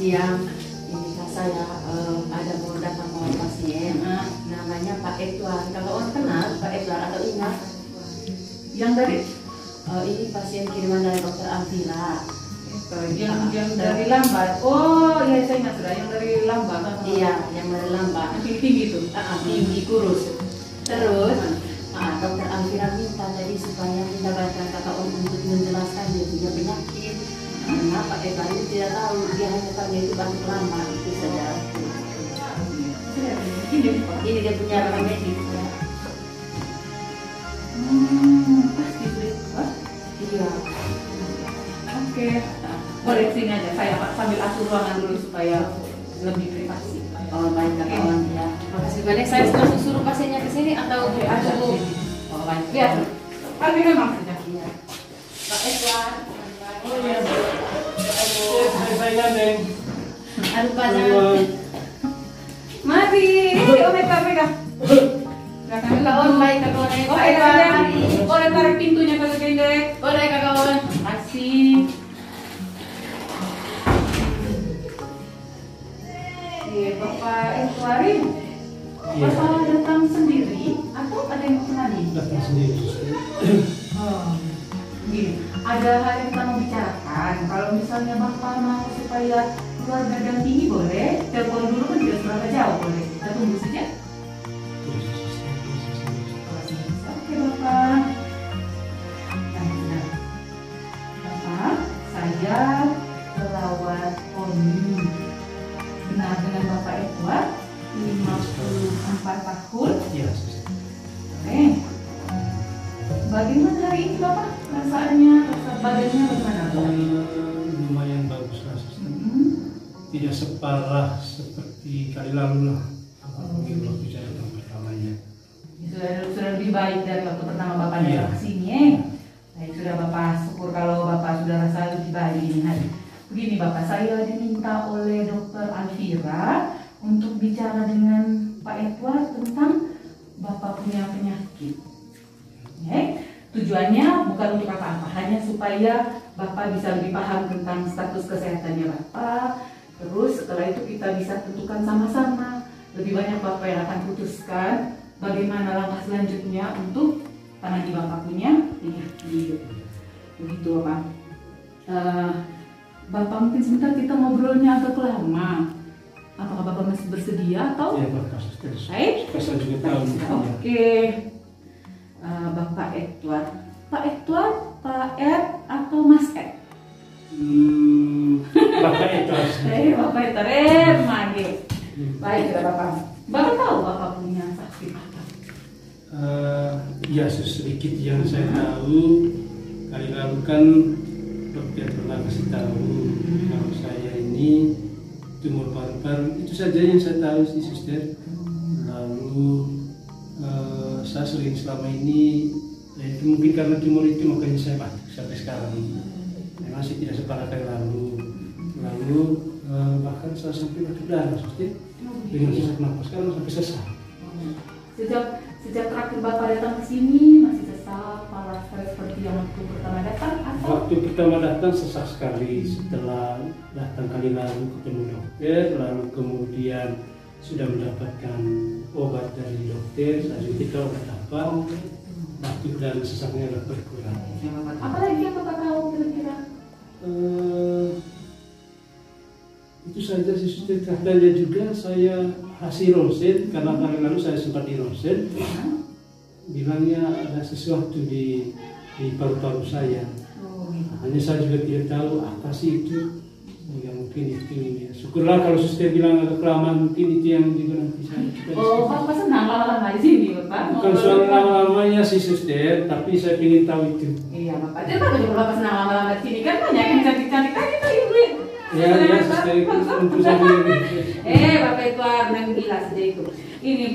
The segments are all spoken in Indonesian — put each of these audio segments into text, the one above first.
siang. Ini Kak saya ada mau datang mau pasien, namanya Pak Edward. Kalau orang kenal Pak Edward atau ingat? Yang dari Ini pasien kiriman dari Dokter Alvira. yang dari Lambat. Oh iya, saya ingat sudah, yang dari Lambat. Iya, yang dari Lambat. Tinggi itu. Tinggi kurus. Terus Dokter Alvira minta tadi supaya kita bantuan Kakak Om untuk menjelaskan dia punya penyakit. Karena Pak Edward itu tidak tahu, dia hanya tahu dia itu batuk lama, itu saja. Ini dia punya remedik. Pasti sulit. Iya. Oke. Boleh sini aja, saya sambil atur ruangan dulu supaya lebih privasi. Oh baik Kakak Om ya. Makasih banyak. Saya langsung suruh pasiennya ke sini atau aku? Oh baik. Lihat. Kami memang saja. Pak Edward. Oh iya. Saya Neng. Aduh Pak. Mari, Om Eka. Kakak Om baik Kakak Om. Oh iya, boleh tarik pintunya ke Gendek. Boleh Kakak Om. Kasih. Bapak Edward, Iya. Bapak datang sendiri atau ada yang menemani? Datang sendiri, suster. Oh, gini, ada hal yang kita mau bicarakan. Kalau misalnya Bapak mau supaya keluarga dampingi boleh, telepon dulu kan tidak seberapa jauh boleh. Kita tunggu saja. Oke Bapak. Nah, Bapak, saya perawat Oni. Benar dengan Bapak Edward, 54 tahun. Iya, suster. Oke. Bagaimana hari ini Bapak? Perasaannya, rasa badannya bagaimana Bapak? Lumayan bagus lah, suster. Tidak separah seperti kali lalu lah. Waktu saya datang pertamanya. Sudah lebih baik dari waktu pertama Bapak Iya. datang ke sini. Baik, sudah Bapak syukur kalau Bapak sudah rasa lebih baik ini hari. Begini Bapak, saya diminta oleh Dokter Alvira untuk bicara dengan Pak Edward tentang Bapak punya penyakit. Oke. Tujuannya bukan untuk apa-apa, hanya supaya Bapak bisa lebih paham tentang status kesehatannya Bapak. Terus setelah itu kita bisa tentukan sama-sama. Lebih banyak Bapak yang akan putuskan bagaimana langkah selanjutnya untuk tangani Bapak punya penyakit. Begitu Bapak. Bapak mungkin sebentar kita ngobrolnya agak lama. Apakah Bapak masih bersedia atau? Iya, Bapak, suster. Baik. Supaya saya juga tahu. Oke. Bapak Edward. Pak Edward, Pak Ed atau Mas Ed? Bapak itu harus. Bapak Edward, mari. Baik, sudah Bapak. Bapak tahu Bapak punya sakit apa? Ya, sedikit yang saya tahu. Kali lalu kan dokter pernah kasih tahu kalau saya ini tumor paru-paru. Itu saja yang saya tahu sih, suster. Lalu saya sering selama ini, ya itu mungkin karena tumor itu makanya saya batuk sampai sekarang. Memang sih tidak separah kali lalu. Lalu bahkan saya sampai batuk darah, suster. Dengan sesak nafas sekarang sampai sesak. Sejak terakhir Bapak datang ke sini masih sesak, parah seperti yang waktu pertama datang atau? Waktu pertama datang sesak sekali. Setelah datang kali lalu ketemu dokter, lalu kemudian sudah mendapatkan obat dari dokter. Saya juga tidak obat apa. Batuk dan sesaknya agak berkurang. Apalagi yang Bapak tahu kira-kira? Itu saja sih, suster. Katanya juga saya hasil ronsen, karena kali lalu saya sempat di ronsen. Bilangnya ada sesuatu di paru-paru saya. Hanya saya juga tidak tahu apa sih itu. Ya mungkin itu ya. Syukurlah kalau suster bilang agak kelamaan, mungkin itu yang juga nanti saya. Oh, Bapak senang lama-lama di sini, Bapak. Bukan soal lama-lamanya sih, suster, tapi saya ingin tahu itu. Iya, Bapak. Jadi Bapak juga Bapak senang lama-lama di sini kan banyak yang cantik-cantik tadi tuh Ibu. Ya, suster, untuk saya Bapak itu memang gila saja itu. Ini,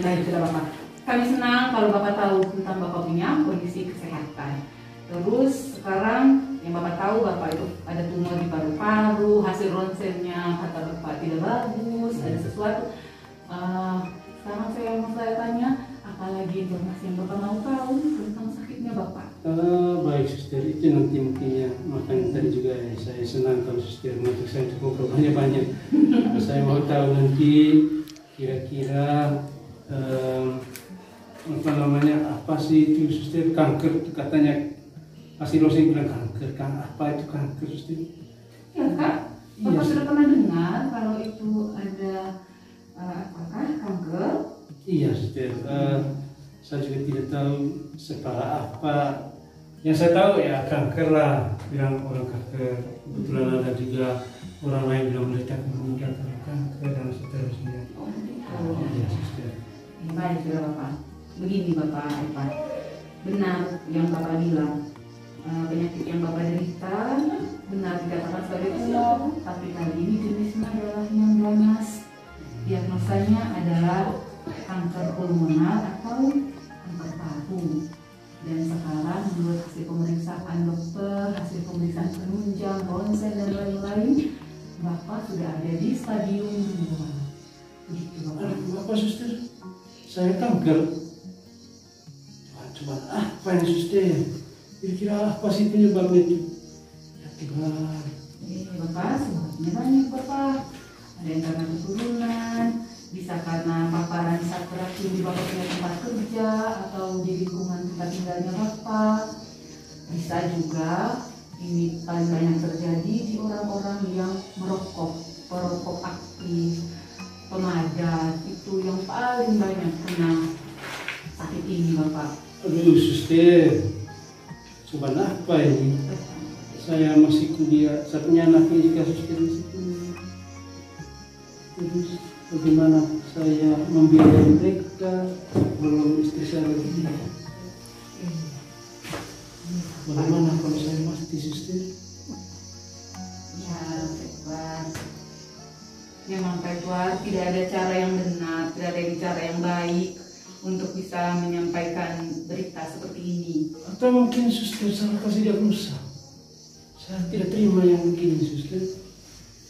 baik sudah Bapak. Kami senang kalau Bapak tahu tentang Bapak punya kondisi kesehatan. Terus sekarang yang Bapak tahu Bapak itu ada tumor di paru-paru, hasil ronsennya kata Bapak tidak bagus, ada sesuatu. Sekarang saya tanya, apalagi informasi yang Bapak mau tahu tentang sakitnya Bapak? Baik, suster, itu nanti mungkin ya, makanya tadi juga ya. Saya senang kalau suster mengajak saya untuk ngobrol banyak-banyak. Saya mau tahu nanti kira-kira apa sih itu suster, kanker katanya pasti lo saya bilang kanker, kan apa itu kanker suster? Ya Kak, Bapak sudah pernah dengar kalau itu ada apakah kanker? Iya suster, saya juga tidak tahu separah apa. Yang saya tahu ya kanker lah, bilang orang kanker. Kebetulan ada juga orang lain bilang mereka meninggal karena kanker dan seterusnya. Oh, Iya suster. baik sudah Bapak. Begini Bapak Ivan, benar yang Bapak bilang, penyakit yang Bapak derita benar dikatakan sebagai umum, tapi kali ini jenisnya adalah yang ganas. Diagnosanya adalah kanker pulmonar atau kanker paru. Dan sekarang menurut hasil pemeriksaan dokter, hasil pemeriksaan penunjang, ronsen dan lain-lain, Bapak sudah ada di stadium 2. Begitu Bapak. Apa suster? Saya kanker. Coba apa ini suster? Kira-kira apa sih penyebabnya itu? Ya Tuhan. Bapak, sebabnya banyak Bapak. Ada yang karena keturunan, bisa karena paparan saat beracun di Bapak punya tempat kerja atau di lingkungan tempat tinggalnya Bapak. Bisa juga ini paling banyak terjadi di orang-orang yang merokok, perokok aktif, pemadat, itu yang paling banyak kena sakit ini Bapak. Aduh suster, coba apa ini? Saya masih kuliah, saya punya anak ini juga suster di situ. Terus bagaimana saya membiayai mereka, belum istri saya lagi. Bagaimana kalau saya mati suster? Ya, Pak. Memang Pak Edward tidak ada cara yang benar, tidak ada cara yang baik untuk bisa menyampaikan berita seperti ini. Atau mungkin suster salah kasih diagnosa. Saya tidak terima yang begini suster.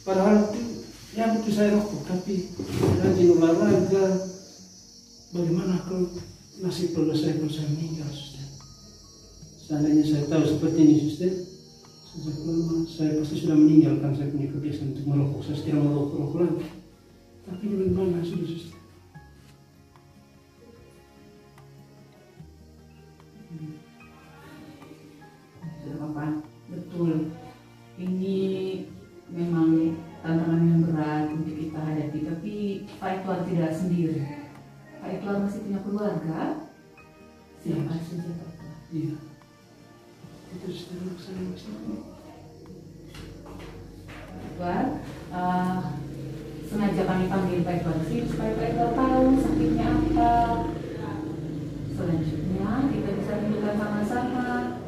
Padahal itu ya betul saya rokok, tapi rajin olahraga. Bagaimana kalau nasib keluarga saya kalau saya meninggal suster? Seandainya saya tahu seperti ini suster, sejak lama saya pasti sudah meninggalkan saya punya kebiasaan untuk merokok. Saya tidak merokok lagi. Tapi bagaimana sudah suster? Sudah Bapak, betul. Ini memang tantangan yang berat untuk kita hadapi, tapi Pak Edward tidak sendiri. Pak Edward masih punya keluarga. Siapa saja Pak Edward? Iya. Itu suster saya masih. Edward, sengaja kami panggil Pak Edward sih supaya Pak Edward tahu sakitnya apa. Selanjutnya kita bisa tentukan sama-sama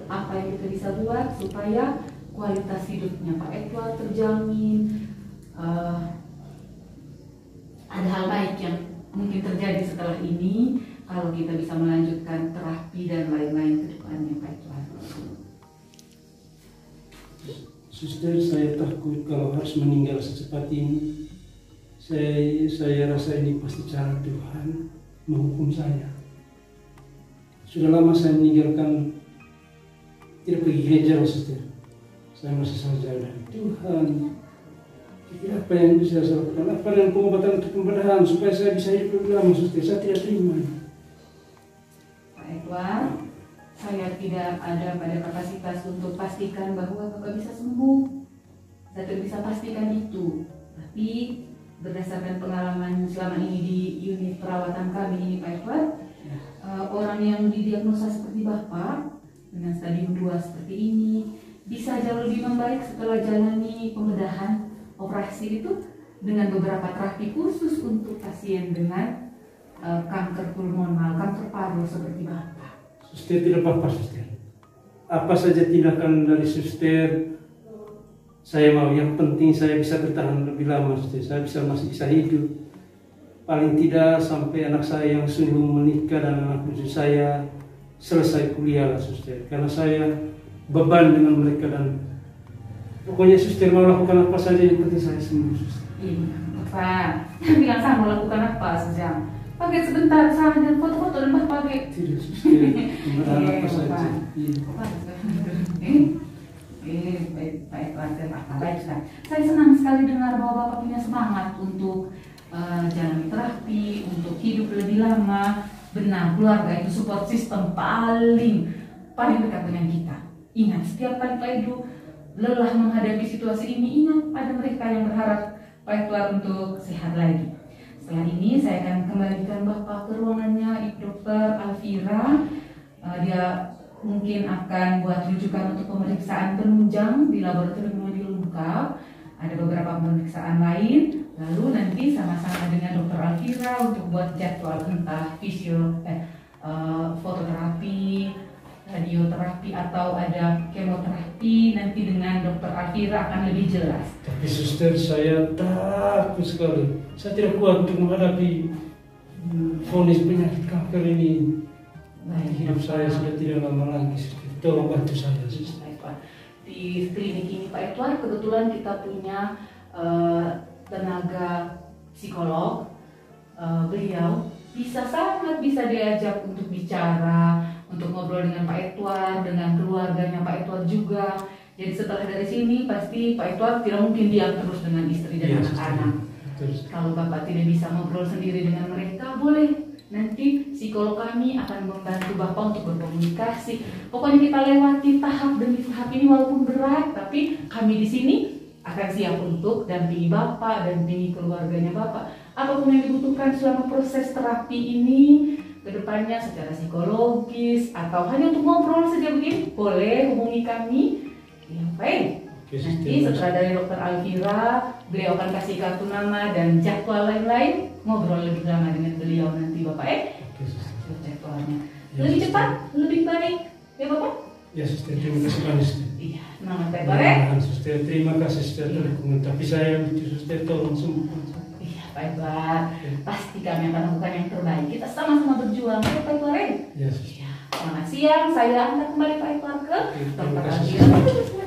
apa yang kita bisa buat supaya kualitas hidupnya Pak Edward terjamin. Ada hal baik yang mungkin terjadi setelah ini kalau kita bisa melanjutkan terapi dan lain-lain ke depannya Pak Edward. Suster, saya takut kalau harus meninggal secepat ini. Saya rasa ini pasti cara Tuhan menghukum saya. Sudah lama saya meninggalkan, tidak pergi gereja suster. Saya masih sangat jauh dari Tuhan. Jadi apa yang bisa saya lakukan? Apa dengan pengobatan untuk pembenahan supaya saya bisa hidup lebih lama suster? Saya tidak terima. Pak Edward, saya tidak ada pada kapasitas untuk pastikan bahwa Bapak bisa sembuh. Saya tidak bisa pastikan itu. Tapi berdasarkan pengalaman selama ini di unit perawatan kami ini Pak Edward, orang yang didiagnosa seperti Bapak dengan stadium 2 seperti ini bisa jauh lebih membaik setelah jalani pembedahan operasi itu dengan beberapa terapi khusus untuk pasien dengan kanker pulmonar, kanker paru seperti Bapak. Suster tidak apa-apa suster. Apa saja tindakan dari suster saya mau. Yang penting saya bisa bertahan lebih lama suster. Saya masih bisa hidup. Paling tidak sampai anak saya yang sebelum menikah dan anak cucu saya selesai kuliah lah suster. Karena saya beban dengan mereka dan pokoknya suster mau lakukan apa saja yang penting saya sembuh suster. Iya, Bapak. Bilang saya mau lakukan apa saja. Pakai sebentar saja foto-foto dan Bapak pakai. Tidak suster, apa saja. Iya. Oke, Pak Edward dan Pak baik. Saya senang sekali dengar bahwa Bapak punya semangat untuk jalani terapi, untuk hidup lebih lama. Benar, keluarga itu support system paling dekat dengan kita. Ingat, setiap kali Pak Edu lelah menghadapi situasi ini, ingat ada mereka yang berharap Pak Edward untuk sehat lagi. Setelah ini saya akan kembalikan Bapak ke ruangannya Dr. Alfira. Dia mungkin akan buat rujukan untuk pemeriksaan penunjang di laboratorium yang lengkap. Ada beberapa pemeriksaan lain. Lalu nanti sama-sama dengan Dr. Alfira untuk buat jadwal entah fototerapi, radioterapi atau ada kemoterapi. Nanti dengan Dr. Alfira akan lebih jelas. Tapi suster, saya takut sekali. Saya tidak kuat untuk menghadapi vonis penyakit kanker ini. Baik, Hidup saya sudah tidak lama lagi. Tolong bantu saya. Baik, Pak. Di klinik ini Pak Edward kebetulan kita punya tenaga psikolog. Beliau sangat bisa diajak untuk bicara, untuk ngobrol dengan Pak Edward, dengan keluarganya Pak Edward juga. Jadi setelah dari sini pasti Pak Edward tidak mungkin diam terus dengan istri dan anak-anak. Kalau Bapak tidak bisa ngobrol sendiri dengan mereka, boleh. Nanti psikolog kami akan membantu Bapak untuk berkomunikasi. Pokoknya kita lewati tahap demi tahap ini walaupun berat, tapi kami di sini akan siap untuk dampingi Bapak, dampingi keluarganya Bapak. Apapun yang dibutuhkan selama proses terapi ini, kedepannya secara psikologis atau hanya untuk ngobrol saja begini, boleh hubungi kami. Ya, baik. Nanti setelah dari Dr. Alfira, beliau akan kasih kartu nama dan jadwal lain-lain. Ngobrol lebih lama dengan beliau nanti Bapak jadwalnya. Lebih cepat, lebih baik, ya Bapak? Ya suster, terima kasih banyak. Iya, semangat Pak Edward. Suster, terima kasih suster. Tapi saya butuh suster, tolong sembuhkan. Iya Pak Edward, pasti kami akan lakukan yang terbaik. Kita sama-sama berjuang, ya Pak Edward. Ya suster. Selamat siang, saya akan kembali Pak Edward ke Dr. Terima kasih. Alfira.